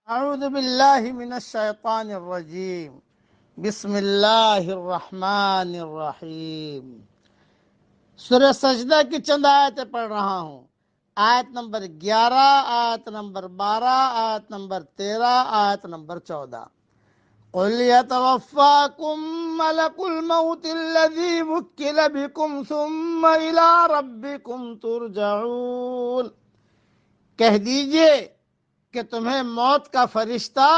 اعوذ باللہ من الشیطان الرجیم بسم اللہ الرحمن الرحیم۔ سورہ سجدہ کی چند آیتیں پڑھ رہا ہوں۔ آیت نمبر 11، آیت نمبر 12، آیت نمبر 13، آیت نمبر 14۔ قل يتوفاكم ملك الموت الذي وكل بكم ثم إلى ربكم ترجعون۔ کہہ دیجئے کہ تمہیں موت کا فرشتہ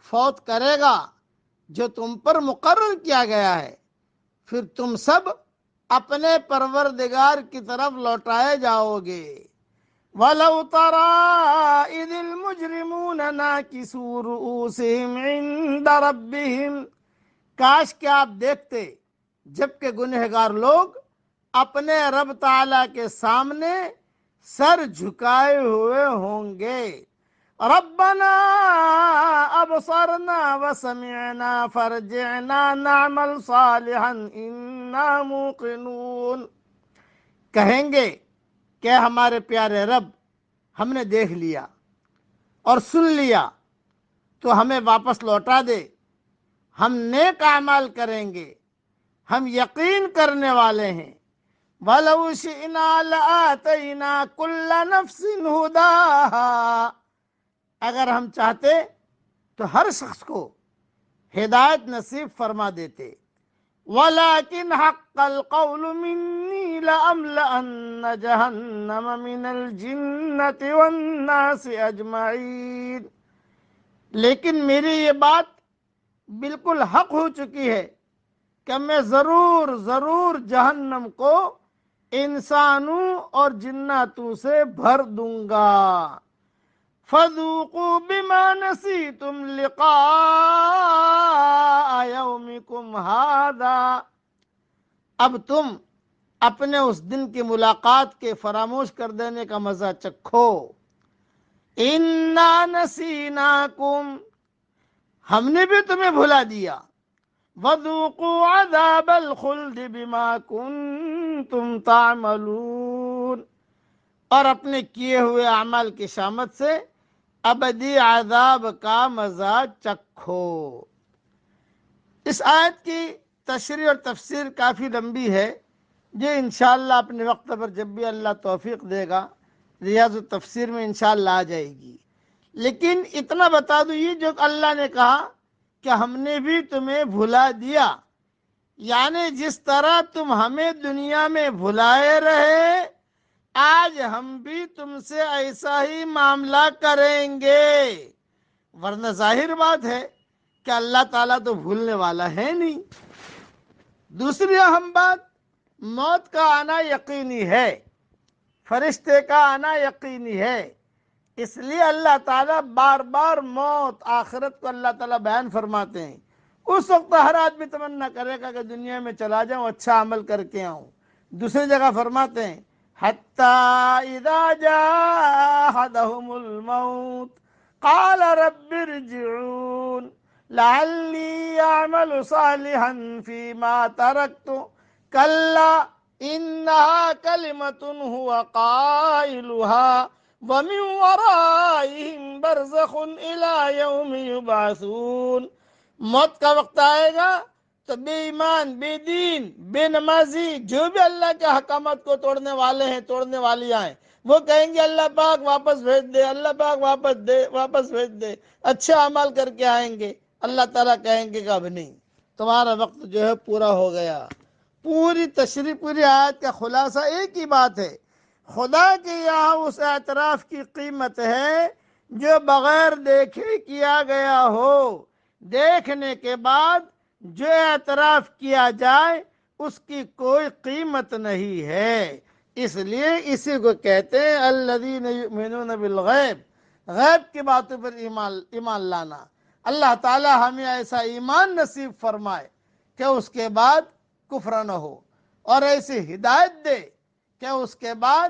فوت کرے گا جو تم پر مقرر کیا گیا ہے، پھر تم سب اپنے پروردگار کی طرف لوٹائے جاؤ گے۔ وَلَوْ تَرَىٰ إِذِ الْمُجْرِمُونَ نَاكِسُو رُءُوسِهِمْ عِندَ رَبِّهِمْ، کاش کہ آپ دیکھتے جبکہ گنہگار لوگ اپنے رب تعالیٰ کے سامنے سر جھکائے ہوئے ہوں گے۔ ربنا ابصرنا وسمعنا فرجعنا نعمل صالحا انا موقنون، کہیں گے کہ ہمارے پیارے رب، ہم نے دیکھ لیا اور سن لیا تو ہمیں واپس لوٹا دے، ہم نیک اعمال کریں گے، ہم یقین کرنے والے ہیں۔ وَلَوْ شِئْنَا لَآتَيْنَا كُلَّ نَفْسٍ هُدَاهَا، اگر ہم چاہتے تو ہر شخص کو ہدایت نصیب فرما دیتے۔ وَلَكِنْ حَقَّ الْقَوْلُ مِنِّي لَأَمْلَأَنَّ جَهَنَّمَ مِنَ الْجِنَّةِ وَالنَّاسِ أَجْمَعِينَ، لیکن میری یہ بات بالکل حق ہو چکی ہے کہ میں ضرور جہنم کو انسانوں اور جناتوں سے بھر دوں گا۔ فَذُوقُوا بِمَا نَسِيتُمْ لِقَاءَ يَوْمِكُمْ هَٰذَا، اب تم اپنے اس دن کی ملاقات کے فراموش کر دینے کا مزہ چکھو۔ اِنَّا نَسِينَاكُمْ، ہم نے بھی تمہیں بھلا دیا۔ وَذُوقُوا عَذَابَ الْخُلْدِ بِمَا كُنتُمْ تَعْمَلُونَ، اور اپنے کیے ہوئے اعمال کی شامت سے ابدی عذاب کا مزہ چکھو۔ اس آیت کی تشریح اور تفسیر کافی لمبی ہے، جو انشاءاللہ اپنے وقت پر جب بھی اللہ توفیق دے گا ریاض التفسیر میں انشاءاللہ آ جائے گی۔ لیکن اتنا بتا دوں، یہ جو اللہ نے کہا کہ ہم نے بھی تمہیں بھلا دیا، یعنی جس طرح تم ہمیں دنیا میں بھلائے رہے، آج ہم بھی تم سے ایسا ہی معاملہ کریں گے۔ ورنہ ظاہر بات ہے کہ اللہ تعالیٰ تو بھولنے والا ہے نہیں۔ دوسری اہم بات، موت کا آنا یقینی ہے، فرشتے کا آنا یقینی ہے، اس لیے اللہ تعالیٰ بار بار موت، آخرت کو اللہ تعالیٰ بیان فرماتے ہیں۔ اس وقت ہر آدمی تمنا کرے گا کہ دنیا میں چلا جاؤں، اچھا عمل کر کے آؤں۔ دوسری جگہ فرماتے ہیں حَتَّى إِذَا جَاءَ أَحَدَهُمُ الْمَوْتُ قَالَ رَبِّ ارْجِعُونِ لَعَلِّي أَعْمَلُ صَالِحًا فِيمَا تَرَكْتُ كَلَّا إِنَّهَا كَلِمَةٌ هُوَ قَائِلُهَا وَمِن وَرَائِهِمْ بَرْزَخٌ إِلَى يَوْمِ يُبْعَثُونَ، موت کا وقت آئے گا تو بے ایمان، بے دین، بے نمازی، جو بھی اللہ کے حکامات کو توڑنے والے ہیں، توڑنے والیاں ہیں، وہ کہیں گے اللہ پاک واپس بھیج دے، اللہ پاک واپس بھیج دے، اچھے اعمال کر کے آئیں گے۔ اللہ تعالیٰ کہیں گے کہ اب نہیں، تمہارا وقت جو ہے پورا ہو گیا۔ پوری تشریح، پوری آیت کا خلاصہ ایک ہی بات ہے، خدا کے یہاں اس اعتراف کی قیمت ہے جو بغیر دیکھے کیا گیا ہو۔ دیکھنے کے بعد جو اعتراف کیا جائے اس کی کوئی قیمت نہیں ہے۔ اس لیے اسی کو کہتے ہیں الذین یؤمنون بالغیب، غیب کی باتوں پر ایمان لانا۔ اللہ تعالی ہمیں ایسا ایمان نصیب فرمائے کہ اس کے بعد کفر نہ ہو، اور ایسی ہدایت دے کہ اس کے بعد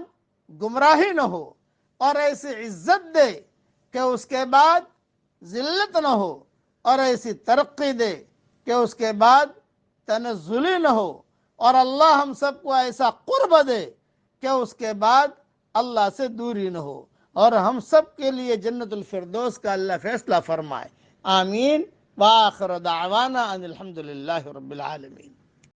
گمراہی نہ ہو، اور ایسی عزت دے کہ اس کے بعد ذلت نہ ہو، اور ایسی ترقی دے کہ اس کے بعد تنزلی نہ ہو، اور اللہ ہم سب کو ایسا قرب دے کہ اس کے بعد اللہ سے دوری نہ ہو۔ اور ہم سب کے لیے جنت الفردوس کا اللہ فیصلہ فرمائے. آمین. وآخر دعوانا ان الحمد للہ رب العالمین.